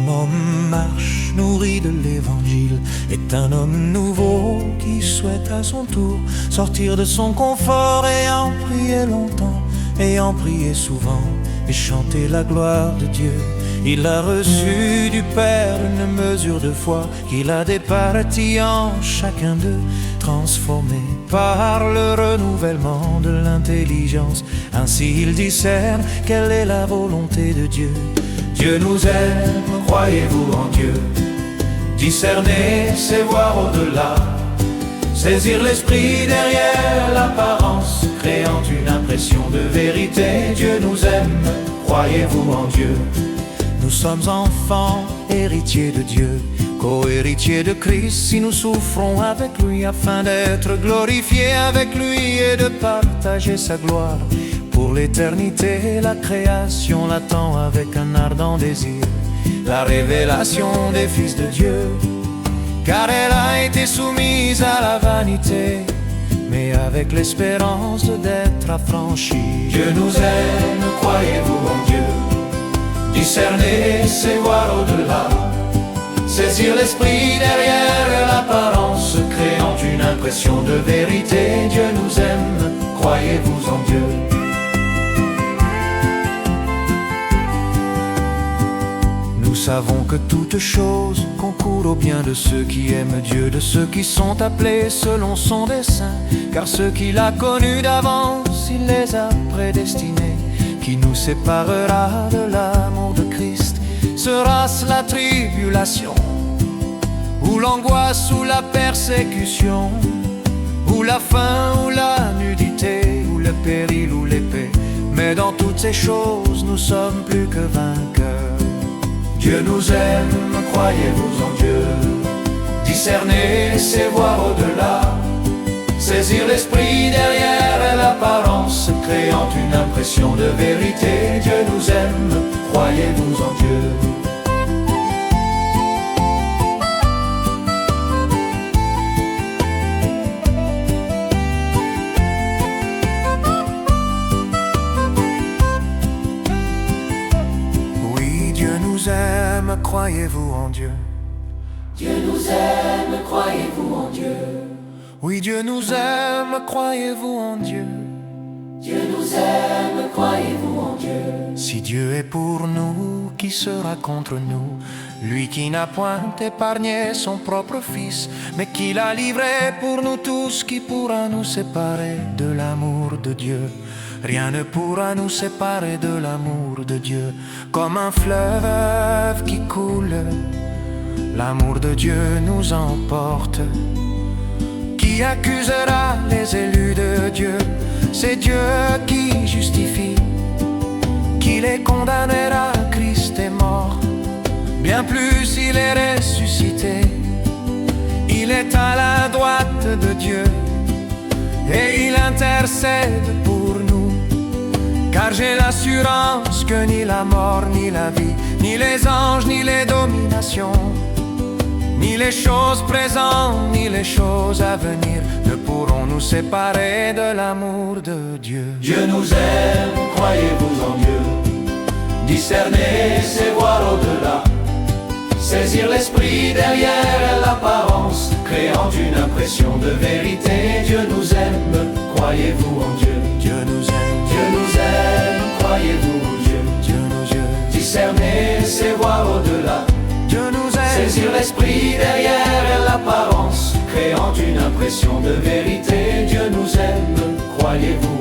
Un homme marche, nourri de l'évangile, est un homme nouveau qui souhaite à son tour sortir de son confort, ayant prié longtemps, ayant prié souvent, et chanter la gloire de Dieu. Il a reçu du Père une mesure de foi qu'il a départie en chacun d'eux, transformé par le renouvellement de l'intelligence. Ainsi il discerne quelle est la volonté de Dieu. Dieu nous aime, croyez-vous en Dieu? Discerner, c'est voir au-delà, saisir l'esprit derrière l'apparence, créant une impression de vérité. Dieu nous aime, croyez-vous en Dieu? Nous sommes enfants, héritiers de Dieu, co-héritiers de Christ, si nous souffrons avec lui, afin d'être glorifiés avec lui et de partager sa gloire. Pour l'éternité, la création l'attend avec un ardent désir, la révélation des fils de Dieu, car elle a été soumise à la vanité, mais avec l'espérance d'être affranchie. Dieu nous aime, croyez-vous en Dieu? Discerner, c'est voir au-delà, saisir l'esprit derrière l'apparence, créant une impression de vérité. Dieu nous aime, croyez-vous en Dieu? Nous savons que toutes choses concourent au bien de ceux qui aiment Dieu, de ceux qui sont appelés selon son dessein. Car ceux qu'il a connus d'avance, il les a prédestinés. Qui nous séparera de l'amour de Christ? Sera-ce la tribulation, ou l'angoisse, ou la persécution, ou la faim, ou la nudité, ou le péril, ou l'épée? Mais dans toutes ces choses, nous sommes plus que vainqueurs. Dieu nous aime, croyez-vous en Dieu? Discerner, c'est voir au-delà, saisir l'esprit derrière l'apparence, créant une impression de vérité. Dieu nous aime, croyez-vous en Dieu? Oui, Dieu nous aime, croyez-vous en Dieu? Dieu nous aime, croyez-vous en Dieu? Oui, Dieu nous aime, croyez-vous en Dieu? Dieu nous aime, croyez-vous en Dieu? Si Dieu est pour nous, qui sera contre nous? Lui qui n'a point épargné son propre Fils, mais qui l'a livré pour nous tous, qui pourra nous séparer de l'amour de Dieu? Rien ne pourra nous séparer de l'amour de Dieu. Comme un fleuve qui coule, l'amour de Dieu nous emporte. Qui accusera les élus de Dieu? C'est Dieu qui justifie. Qui les condamnera? Christ est mort. Bien plus, il est ressuscité. Il est à la droite de Dieu et il intercède pour nous. Car j'ai l'assurance que ni la mort, ni la vie, ni les anges, ni les dominations, ni les choses présentes, ni les choses à venir ne pourront nous séparer de l'amour de Dieu. Dieu nous aime, croyez-vous en Dieu? Discerner, c'est voir au-delà, saisir l'esprit derrière l'apparence, créant une impression de vérité. Dieu nous aime, croyez-vous en Dieu? Dieu nous aime, Dieu nous aime, croyez-vous en Dieu? Dieu nous aime, Discerner, c'est voir au-delà, Dieu nous aime, saisir l'esprit derrière l'apparence, créant une impression de vérité. Dieu nous aime, croyez-vous